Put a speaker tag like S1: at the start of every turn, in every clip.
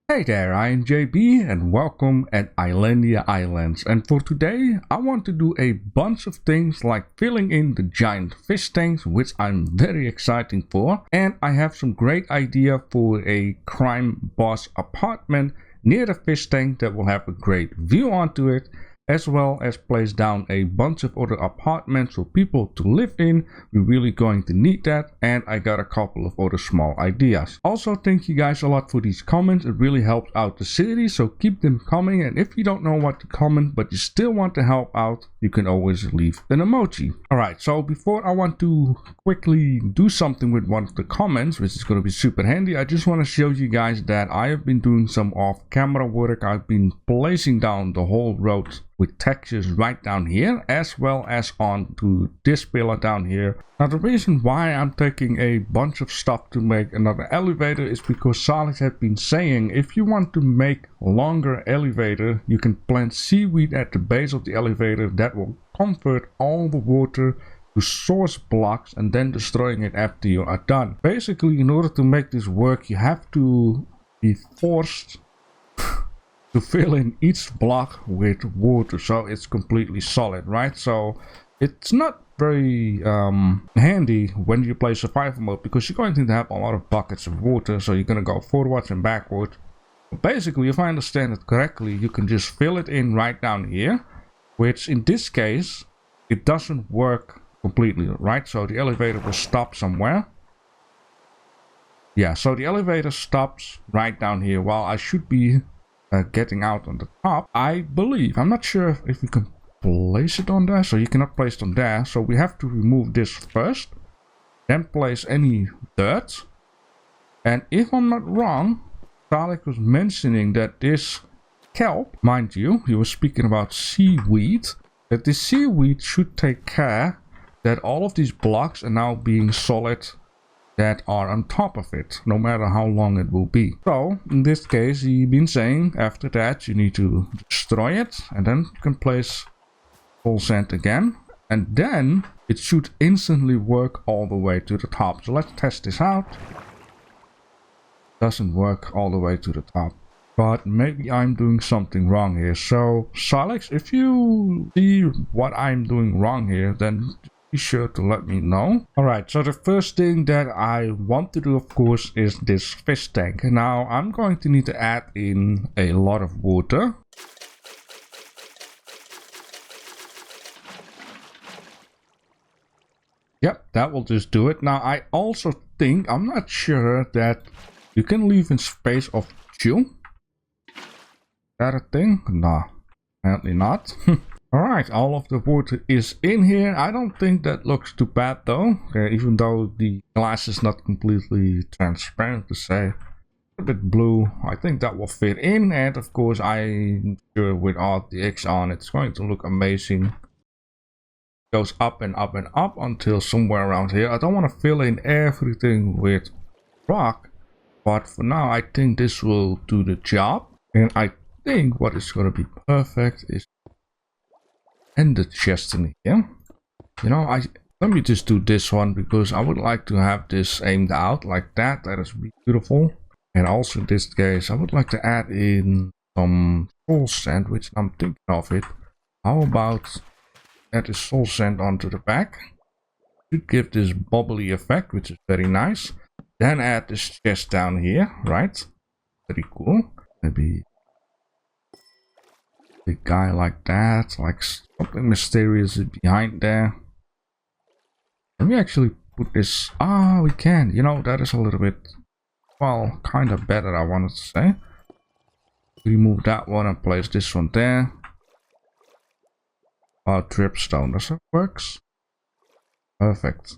S1: Hey there, I am JB and welcome at Islandia Islands, and for today I want to do a bunch of things like filling in the giant fish tanks, which I'm very excited for, and I have some great idea for a crime boss apartment near the fish tank that will have a great view onto it, as well as place down a bunch of other apartments for people to live in. We're really going to need that, and I got a couple of other small ideas. Also, thank you guys a lot for these comments. It really helps out the series, so keep them coming. And if you don't know what to comment but you still want to help out, you can always leave an emoji. Alright, so before I want to quickly do something with one of the comments, which is going to be super handy, I just want to show you guys that I have been doing some off-camera work. I've been placing down the whole road with textures right down here, as well as onto this pillar down here. Now the reason why I'm taking a bunch of stuff to make another elevator is because Salix had been saying if you want to make a longer elevator, you can plant seaweed at the base of the elevator that will convert all the water to source blocks and then destroying it after you are done. Basically, in order to make this work, you have to be forced to fill in each block with water so it's completely solid, right? So it's not very handy when you play survival mode because you're going to have a lot of buckets of water, so you're going to go forwards and backwards. Basically, if I understand it correctly, you can just fill it in right down here, which in this case it doesn't work completely, right? So the elevator will stop somewhere. Yeah, so the elevator stops right down here while I should be getting out on the top, I believe. I'm not sure if we can place it on there, so you cannot place it on there, so we have to remove this first, then place any dirt. And if I'm not wrong, Salix was mentioning that this kelp, mind you, he was speaking about seaweed, that this seaweed should take care that all of these blocks are now being solid that are on top of it, no matter how long it will be. So in this case, he's been saying after that you need to destroy it, and then you can place full sand again, and then it should instantly work all the way to the top. So let's test this out. Doesn't work all the way to the top, but maybe I'm doing something wrong here. So Salix, if you see what I'm doing wrong here, then be sure to let me know. Alright, so the first thing that I want to do, of course, is this fish tank. Now I'm going to need to add in a lot of water. Yep, that will just do it. Now I also think, I'm not sure that you can leave in space of 2. Is that a thing? No, apparently not. Alright, all of the water is in here. I don't think that looks too bad though, even though the glass is not completely transparent to say. A bit blue, I think that will fit in, and of course I'm sure with RTX on it's going to look amazing. Goes up and up and up until somewhere around here. I don't want to fill in everything with rock, but for now I think this will do the job. And I think what is going to be perfect is and the chest in here. You know, let me just do this one because I would like to have this aimed out like that. That is beautiful. And also in this case, I would like to add in some soul sand, which I'm thinking of it. How about add the soul sand onto the back? Should give this bubbly effect, which is very nice. Then add this chest down here, right? Very cool. Maybe a guy like that, like something mysterious is behind there. Let me actually put this. Ah, we can. You know, that is a little bit, well, kind of better, I wanted to say. Remove that one and place this one there. Dripstone, does that works? Perfect.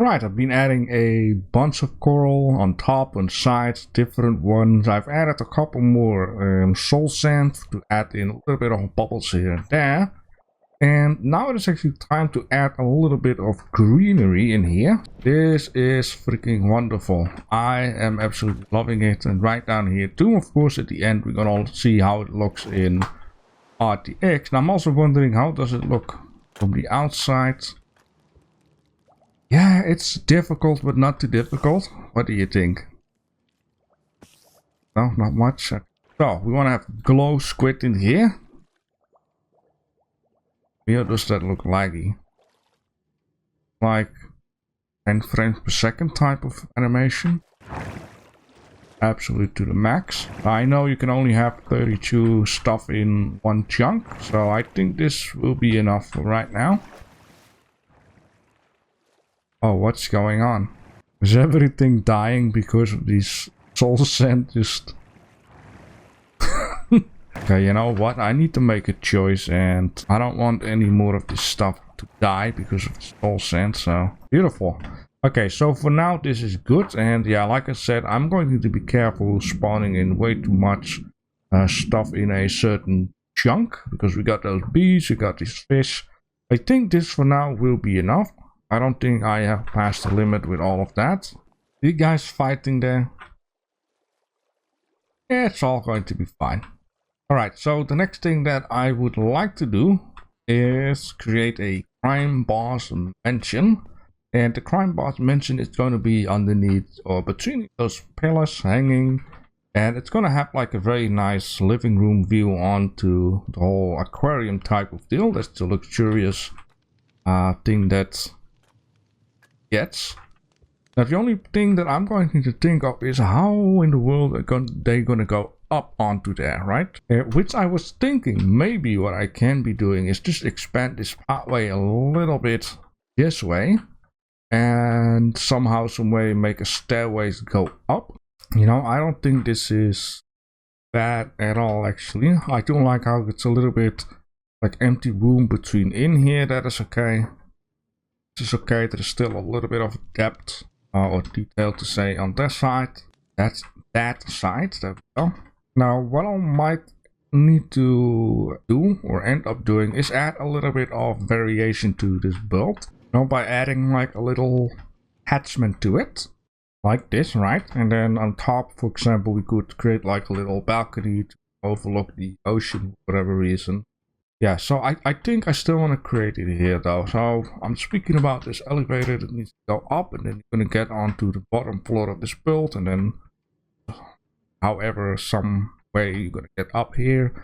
S1: Alright, I've been adding a bunch of coral on top and sides, different ones. I've added a couple more soul sand to add in a little bit of bubbles here and there. And now it is actually time to add a little bit of greenery in here. This is freaking wonderful. I am absolutely loving it. And right down here too, of course, at the end we're gonna see how it looks in RTX. And I'm also wondering, how does it look from the outside? Yeah, it's difficult, but not too difficult. What do you think? No, not much. So we want to have glow squid in here. Here, does that look laggy? Like 10 frames per second type of animation. Absolute to the max. I know you can only have 32 stuff in one chunk, so I think this will be enough for right now. Oh, what's going on? Is everything dying because of these soul sand just... Okay, you know what? I need to make a choice, and I don't want any more of this stuff to die because of the soul sand, so... Beautiful. Okay, so for now this is good, and yeah, like I said, I'm going to be careful spawning in way too much stuff in a certain chunk, because we got those bees, we got these fish. I think this for now will be enough. I don't think I have passed the limit with all of that. You guys fighting there? Yeah, it's all going to be fine. Alright, so the next thing that I would like to do is create a crime boss mansion. And the crime boss mansion is going to be underneath or between those pillars hanging. And it's going to have like a very nice living room view onto the whole aquarium type of deal. That's the luxurious thing that gets. Now the only thing that I'm going to think of is how in the world they're going to go up onto there, right? Which I was thinking maybe what I can be doing is just expand this pathway a little bit this way. And somehow, some way, make a stairways go up. You know, I don't think this is bad at all, actually. I do like how it's a little bit like empty room between in here. That is okay. This is okay. There's still a little bit of depth or detail to say on that side. That's that side. There we go. Now, what I might need to do or end up doing is add a little bit of variation to this build. You know, by adding like a little attachment to it, like this, right? And then on top, for example, we could create like a little balcony to overlook the ocean for whatever reason. Yeah, so I think I still want to create it here though. So I'm speaking about this elevator that needs to go up, and then you're going to get onto the bottom floor of this build, and then however some way you're going to get up here,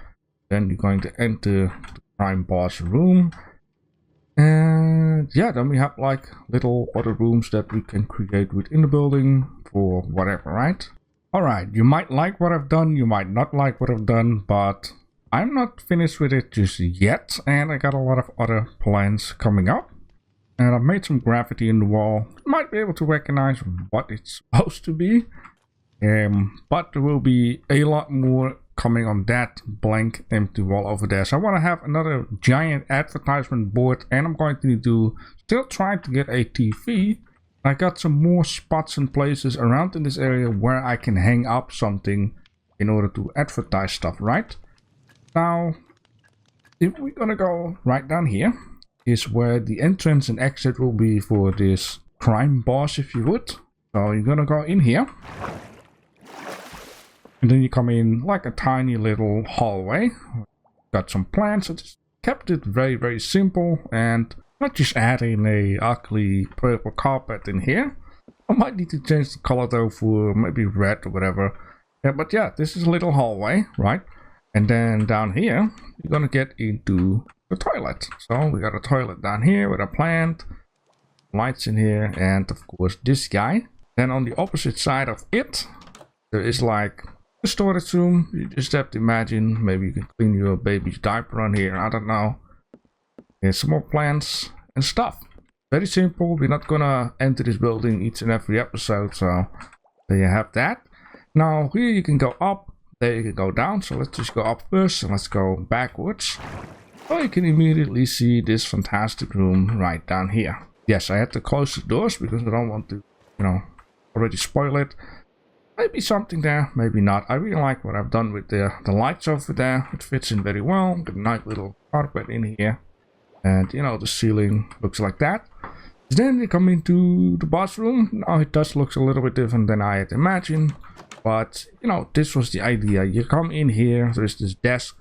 S1: then you're going to enter the crime boss room. And yeah, then we have like little other rooms that we can create within the building for whatever, right? Alright, you might like what I've done, you might not like what I've done, but I'm not finished with it just yet, and I got a lot of other plans coming up. And I've made some graffiti in the wall. You might be able to recognize what it's supposed to be. But there will be a lot more coming on that blank empty wall over there. So I want to have another giant advertisement board, and I'm going to need to still try to get a TV. I got some more spots and places around in this area where I can hang up something in order to advertise stuff, right? Now, if we're gonna go right down here, is where the entrance and exit will be for this crime boss, if you would. So you're gonna go in here. And then you come in like a tiny little hallway. Got some plants. I just kept it very, very simple, and not just adding a ugly purple carpet in here. I might need to change the color though for maybe red or whatever. Yeah, but yeah, this is a little hallway, right? And then down here, you're gonna get into the toilet. So we got a toilet down here with a plant, lights in here, and of course this guy. Then on the opposite side of it, there is like a storage room. You just have to imagine, maybe you can clean your baby's diaper on here, I don't know. There's some more plants and stuff. Very simple. We're not gonna enter this building each and every episode, so there you have that. Now here you can go up, there you can go down, so let's just go up first and let's go backwards. So you can immediately see this fantastic room right down here. Yes, I had to close the doors because I don't want to, you know, already spoil it. Maybe something there, maybe not. I really like what I've done with the lights over there. It fits in very well. Got a nice little carpet in here. And, you know, the ceiling looks like that. Then you come into the bathroom. Now it does look a little bit different than I had imagined. But, you know, this was the idea. You come in here, there's this desk.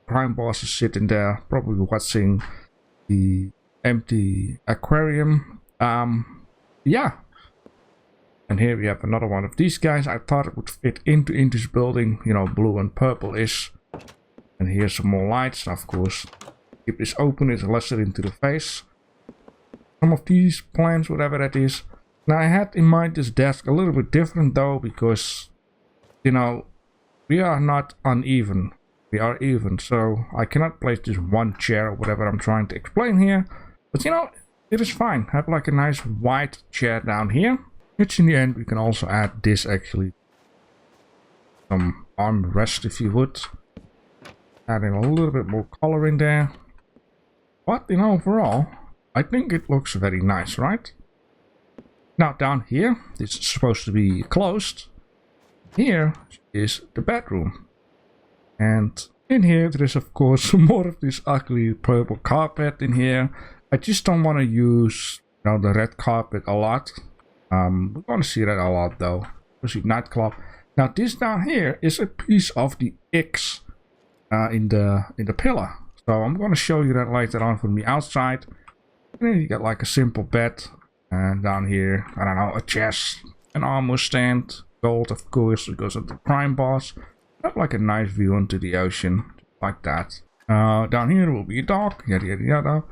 S1: Crime boss is sitting there, probably watching the empty aquarium. Yeah. And here we have another one of these guys. I thought it would fit into this building, you know, blue and purple is. And here's some more lights, of course. Keep this open, it's lesser into the face. Some of these plans, whatever that is. Now I had in mind this desk a little bit different though, because, you know, we are not uneven. We are even, so I cannot place this one chair or whatever I'm trying to explain here. But you know, it is fine. Have like a nice white chair down here. Which in the end we can also add this actually. Some armrest if you would. Adding a little bit more color in there. But you know, overall, I think it looks very nice, right? Now down here, this is supposed to be closed. Here is the bedroom. And in here there is of course more of this ugly purple carpet in here. I just don't want to use, you know, the red carpet a lot. We're going to see that a lot though. Especially nightclub. Now this down here is a piece of the X in the pillar. So I'm going to show you that later on from the outside. And then you got like a simple bed. And down here, I don't know, a chest, an armor stand, gold of course because of the prime boss. Have like a nice view into the ocean, like that. Down here will be a dock, yada yada yada.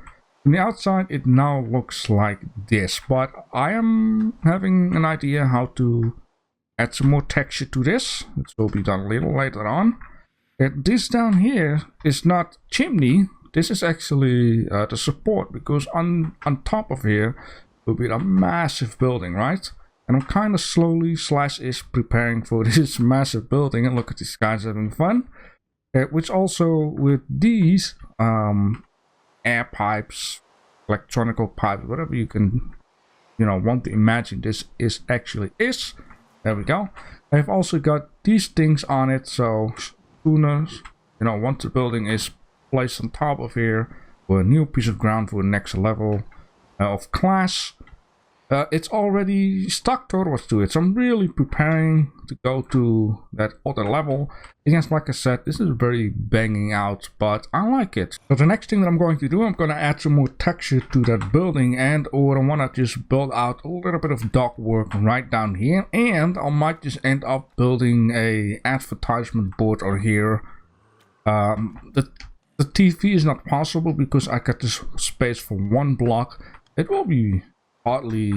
S1: On the outside it now looks like this, but I am having an idea how to add some more texture to this. It will be done a little later on. This down here is not chimney, this is actually the support, because on top of here will be a massive building, right? And I'm kind of slowly /is preparing for this massive building. And look at these guys having fun. Which also with these air pipes, electronical pipes, whatever you can, you know, want to imagine this is actually is. There we go. I've also got these things on it, so sooner, you know, once the building is placed on top of here, for a new piece of ground for the next level of class. It's already stuck towards to it, so I'm really preparing to go to that other level. Against, like I said, this is very banging out, but I like it. So the next thing that I'm going to do, I'm going to add some more texture to that building, and or I want to just build out a little bit of dock work right down here, and I might just end up building a advertisement board over here. The TV is not possible because I got this space for one block. It will be partly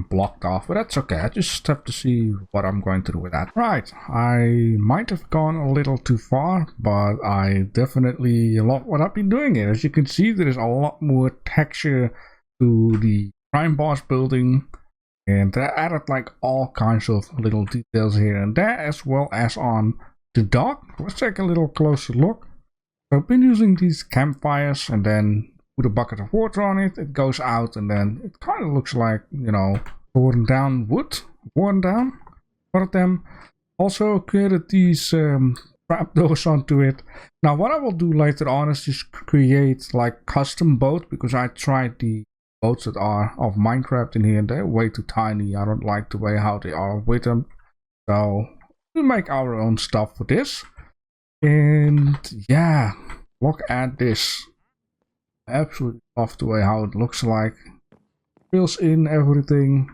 S1: blocked off, but that's okay. I just have to see what I'm going to do with that. Right, I might have gone a little too far, but I definitely love what I've been doing here. As you can see, there is a lot more texture to the prime boss building, and I added like all kinds of little details here and there, as well as on the dock. Let's take a little closer look. I've been using these campfires, and then put a bucket of water on it, it goes out, and then it kind of looks like, you know, worn down wood, worn down. One of them also created these trapdoors onto it. Now what I will do later on is just create like custom boats, because I tried the boats that are of Minecraft in here and they're way too tiny. I don't like the way how they are with them, so we make our own stuff for this. And yeah, look at this. I absolutely love the way how it looks like. Fills in everything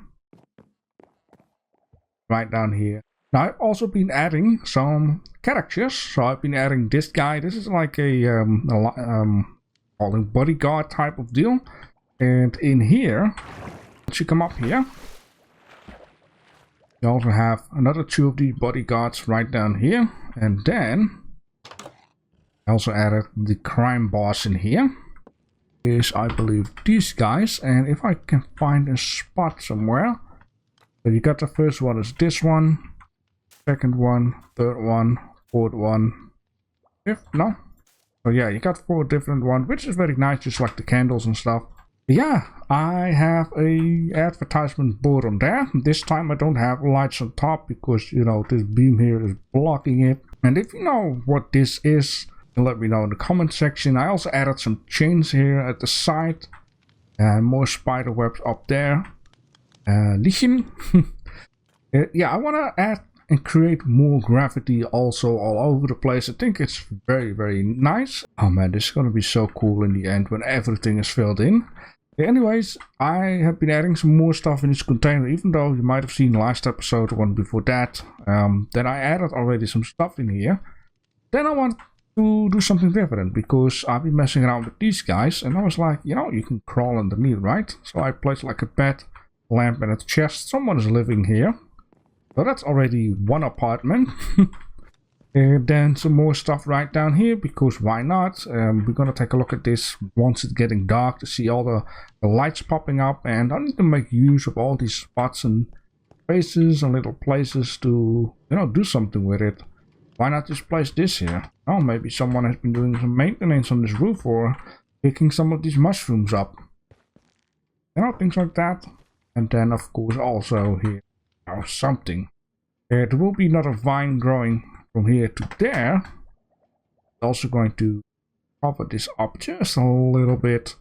S1: right down here. Now I've also been adding some characters. So I've been adding this guy. This is like a bodyguard type of deal. And in here, once you come up here, you also have another two of the bodyguards right down here. And then I also added the crime boss in here. Is I believe these guys, and if I can find a spot somewhere. So you got the first one is this one, second one, third one, fourth one, fifth, no? So yeah, you got 4 different ones, which is very nice, just like the candles and stuff. Yeah, I have a advertisement board on there. This time I don't have lights on top because, you know, this beam here is blocking it. And if you know what this is, let me know in the comment section. I also added some chains here at the side and more spider webs up there. Lithium. Yeah, I want to add and create more gravity also all over the place. I think it's very, very nice. Oh man, this is going to be so cool in the end when everything is filled in. Anyways, I have been adding some more stuff in this container, even though you might have seen last episode, one before that, that I added already some stuff in here. Then I want to do something different, because I've been messing around with these guys, and I was like, you know, you can crawl underneath, right? So I placed like a bed, lamp, and a chest. Someone is living here. So that's already one apartment. And then some more stuff right down here, because why not? We're gonna take a look at this once it's getting dark to see all the lights popping up, and I need to make use of all these spots and spaces and little places to, you know, do something with it. Why not just place this here? Oh, maybe someone has been doing some maintenance on this roof or picking some of these mushrooms up. You know, things like that. And then of course also here, oh, something. There will be another vine growing from here to there. Also going to cover this up just a little bit.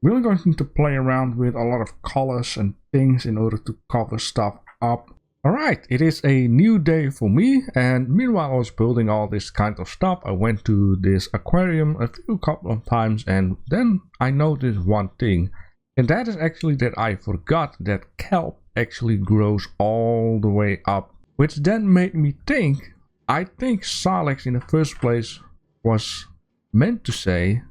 S1: Really going to play around with a lot of colors and things in order to cover stuff up. Alright, it is a new day for me, and meanwhile I was building all this kind of stuff. I went to this aquarium a couple of times, and then I noticed one thing. And that is actually that I forgot that kelp actually grows all the way up. Which then made me think, I think Salex in the first place was meant to say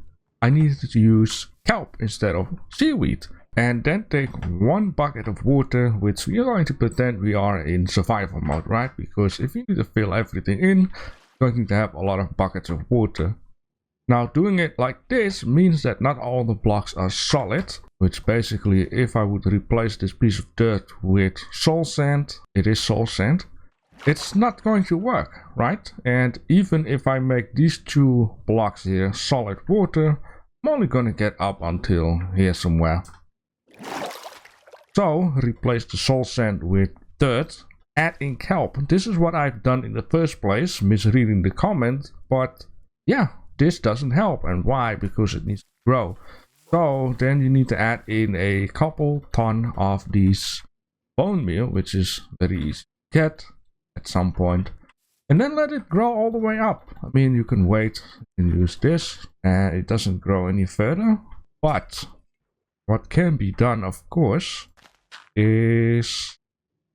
S1: I needed to use kelp instead of seaweed. And then take one bucket of water, which we are going to pretend we are in survival mode, right? Because if you need to fill everything in, you're going to have a lot of buckets of water. Now doing it like this means that not all the blocks are solid, which basically if I would replace this piece of dirt with soul sand, it is soul sand, it's not going to work, right? And even if I make these two blocks here solid water, I'm only going to get up until here somewhere. So replace the soul sand with dirt, add in kelp. This is what I've done in the first place, misreading the comment, but yeah, this doesn't help. And why? Because it needs to grow. So then you need to add in a couple ton of these bone meal, which is very easy to get at some point, and then let it grow all the way up. I mean, you can wait and use this, and it doesn't grow any further. But what can be done, of course, is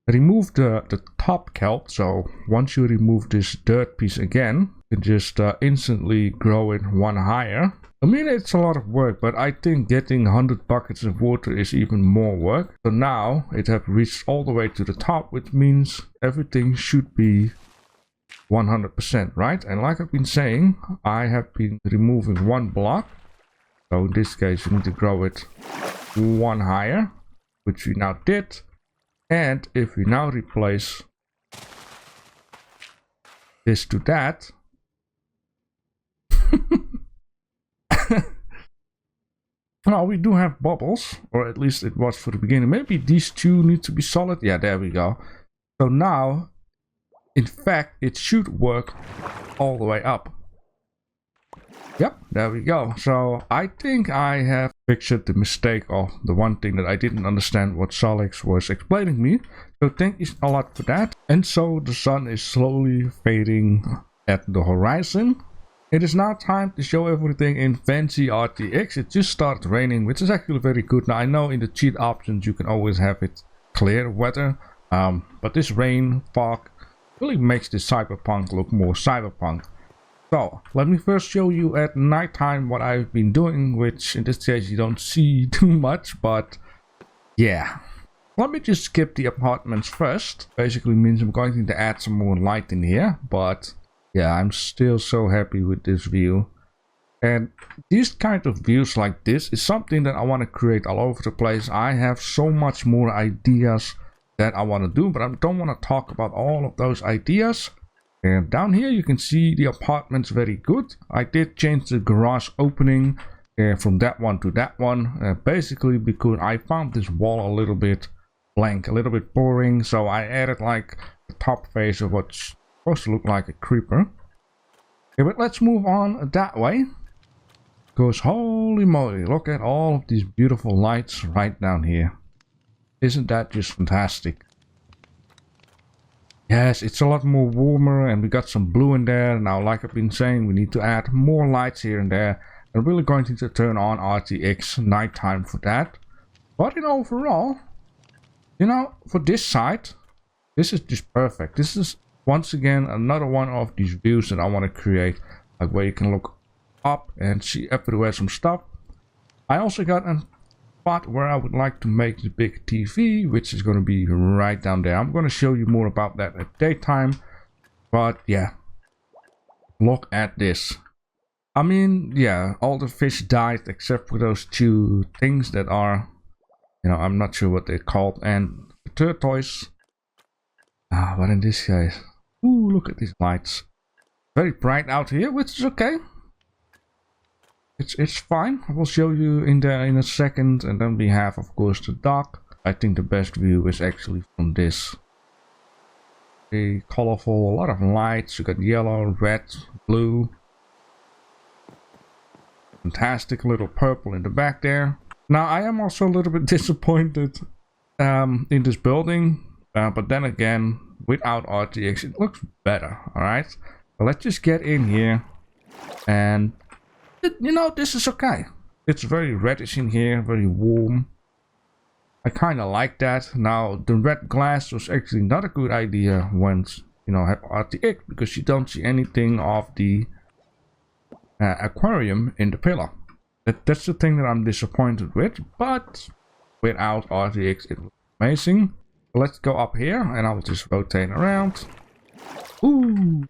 S1: remove the top kelp. So once you remove this dirt piece again, you can just instantly grow it one higher. I mean, it's a lot of work, but I think getting 100 buckets of water is even more work. So now it has reached all the way to the top, which means everything should be 100%, right? And like I've been saying, I have been removing one block. So in this case, you need to grow it one higher, which we now did. And if we now replace this to that, well, we do have bubbles, or at least it was for the beginning. Maybe these two need to be solid. Yeah, there we go. So now, in fact, it should work all the way up. Yep, there we go. So I think I have fixed the mistake of the one thing that I didn't understand what Salex was explaining me. So thank you a lot for that. And so the sun is slowly fading at the horizon. It is now time to show everything in fancy RTX. It just started raining, which is actually very good. Now I know in the cheat options you can always have it clear weather, but this rain fog really makes this cyberpunk look more cyberpunk. So let me first show you at nighttime what I've been doing, which in this case you don't see too much, but yeah. Let me just skip the apartments first. Basically means I'm going to add some more light in here, but yeah, I'm still so happy with this view. And these kind of views like this is something that I want to create all over the place. I have so much more ideas that I want to do, but I don't want to talk about all of those ideas. And down here you can see the apartments very good. I did change the garage opening from that one to that one, basically because I found this wall a little bit blank, a little bit boring, so I added like the top face of what's supposed to look like a creeper. Okay, but let's move on that way, because holy moly, look at all of these beautiful lights right down here. Isn't that just fantastic? Yes, it's a lot more warmer, and we got some blue in there. Now, like I've been saying, we need to add more lights here and there. I'm really going to turn on RTX nighttime for that. But in overall, you know, for this side, this is just perfect. This is once again another one of these views that I want to create, like where you can look up and see everywhere some stuff. I also got a spot where I would like to make the big TV, which is going to be right down there. I'm going to show you more about that at daytime. But yeah, look at this. I mean, yeah, all the fish died except for those two things that are, you know, I'm not sure what they're called, and the tortoise. But in this case, ooh, look at these lights. Very bright out here, which is okay. It's fine. I will show you in a second, and then we have, of course, the dock. I think the best view is actually from this. A colorful, a lot of lights. You got yellow, red, blue. Fantastic little purple in the back there. Now I am also a little bit disappointed in this building, but then again, without RTX, it looks better. All right, so let's just get in here, and you know, this is okay. It's very reddish in here, very warm. I kind of like that. Now the red glass was actually not a good idea once you know have RTX, because you don't see anything of the aquarium in the pillar. That's the thing that I'm disappointed with, but without RTX it looks amazing. Let's go up here and I will just rotate around. Ooh!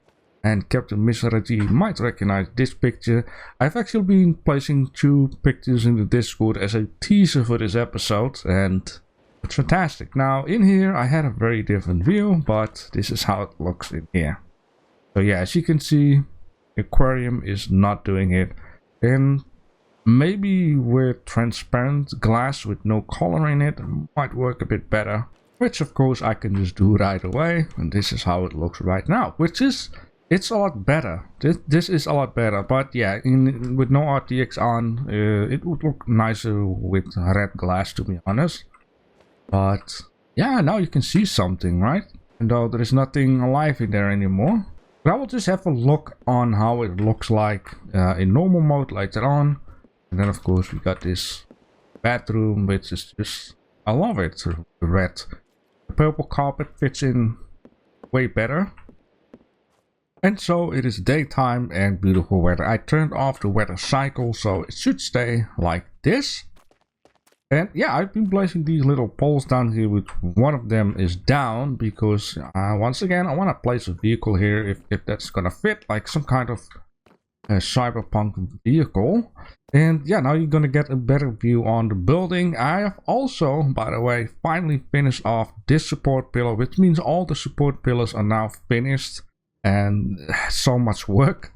S1: And Captain Misrati might recognize this picture. I've actually been placing 2 pictures in the Discord as a teaser for this episode, and it's fantastic. Now in here I had a very different view, but this is how it looks in here. So yeah, as you can see, Aquarium is not doing it, and maybe with transparent glass with no color in it might work a bit better, which of course I can just do right away, and this is how it looks right now, which is, it's a lot better. This is a lot better, but yeah, with no RTX on, it would look nicer with red glass, to be honest. But yeah, now you can see something, right? And though there is nothing alive in there anymore. But I will just have a look on how it looks like in normal mode later on. And then of course we got this bathroom, which is just, I love it, the red. The purple carpet fits in way better. And so it is daytime and beautiful weather. I turned off the weather cycle, so it should stay like this. And yeah, I've been placing these little poles down here, with one of them is down because once again I want to place a vehicle here if that's gonna fit, like some kind of cyberpunk vehicle. And yeah, now you're gonna get a better view on the building. I have also, by the way, finally finished off this support pillar, which means all the support pillars are now finished, and so much work.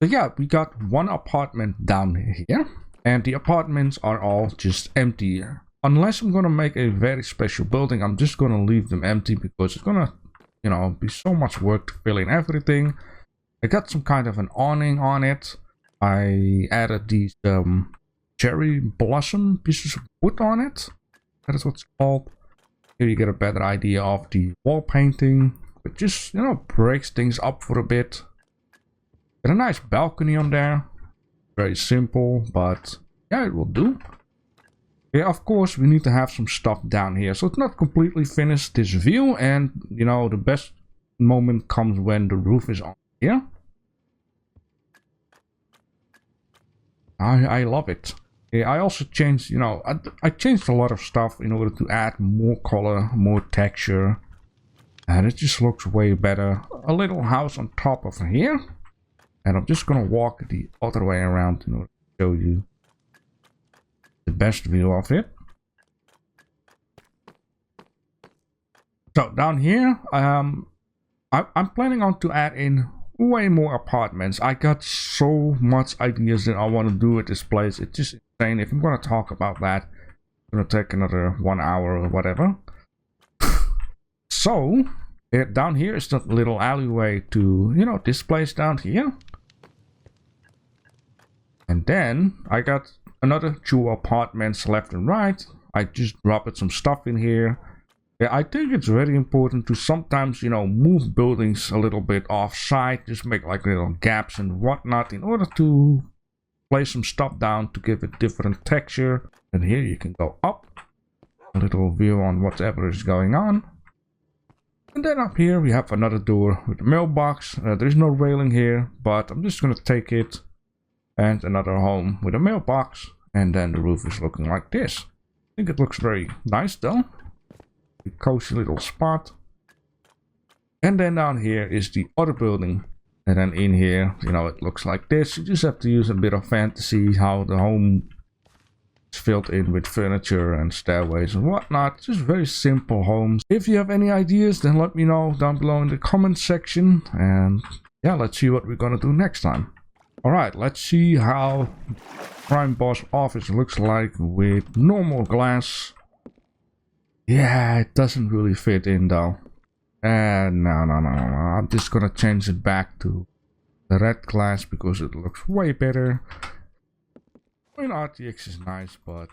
S1: So yeah, we got one apartment down here, and the apartments are all just empty. Unless I'm gonna make a very special building, I'm just gonna leave them empty because it's gonna, you know, be so much work to fill in everything. I got some kind of an awning on it. I added these cherry blossom pieces of wood on it. That is what it's called. Here you get a better idea of the wall painting. It just, you know, breaks things up for a bit. Got a nice balcony on there. Very simple, but yeah, it will do. Yeah, of course, we need to have some stuff down here. So it's not completely finished, this view. And, you know, the best moment comes when the roof is on here. I love it. Yeah, I also changed, you know, I changed a lot of stuff in order to add more color, more texture. And it just looks way better. A little house on top of here. And I'm just gonna walk the other way around in order to show you the best view of it. So down here, I'm planning on to add in way more apartments. I got so much ideas that I want to do with this place. It's just insane. If I'm gonna talk about that, it's gonna take another 1 hour or whatever. So down here is that little alleyway to, you know, this place down here. And then I got another 2 apartments left and right. I just dropped some stuff in here. Yeah, I think it's very important to sometimes, you know, move buildings a little bit off-site. Just make like little gaps and whatnot in order to place some stuff down to give it different texture. And here you can go up. A little view on whatever is going on. And then up here we have another door with a mailbox. There is no railing here, but I'm just going to take it. And another home with a mailbox. And then the roof is looking like this. I think it looks very nice though. A cozy little spot. And then down here is the other building. And then in here, you know, it looks like this. You just have to use a bit of fantasy how the home is filled in with furniture and stairways and whatnot. Just very simple homes. If you have any ideas, then let me know down below in the comment section. And yeah, let's see what we're gonna do next time. Alright, let's see how Prime Boss office looks like with normal glass. Yeah, it doesn't really fit in though. And no. I'm just gonna change it back to the red glass because it looks way better. I mean, RTX is nice, but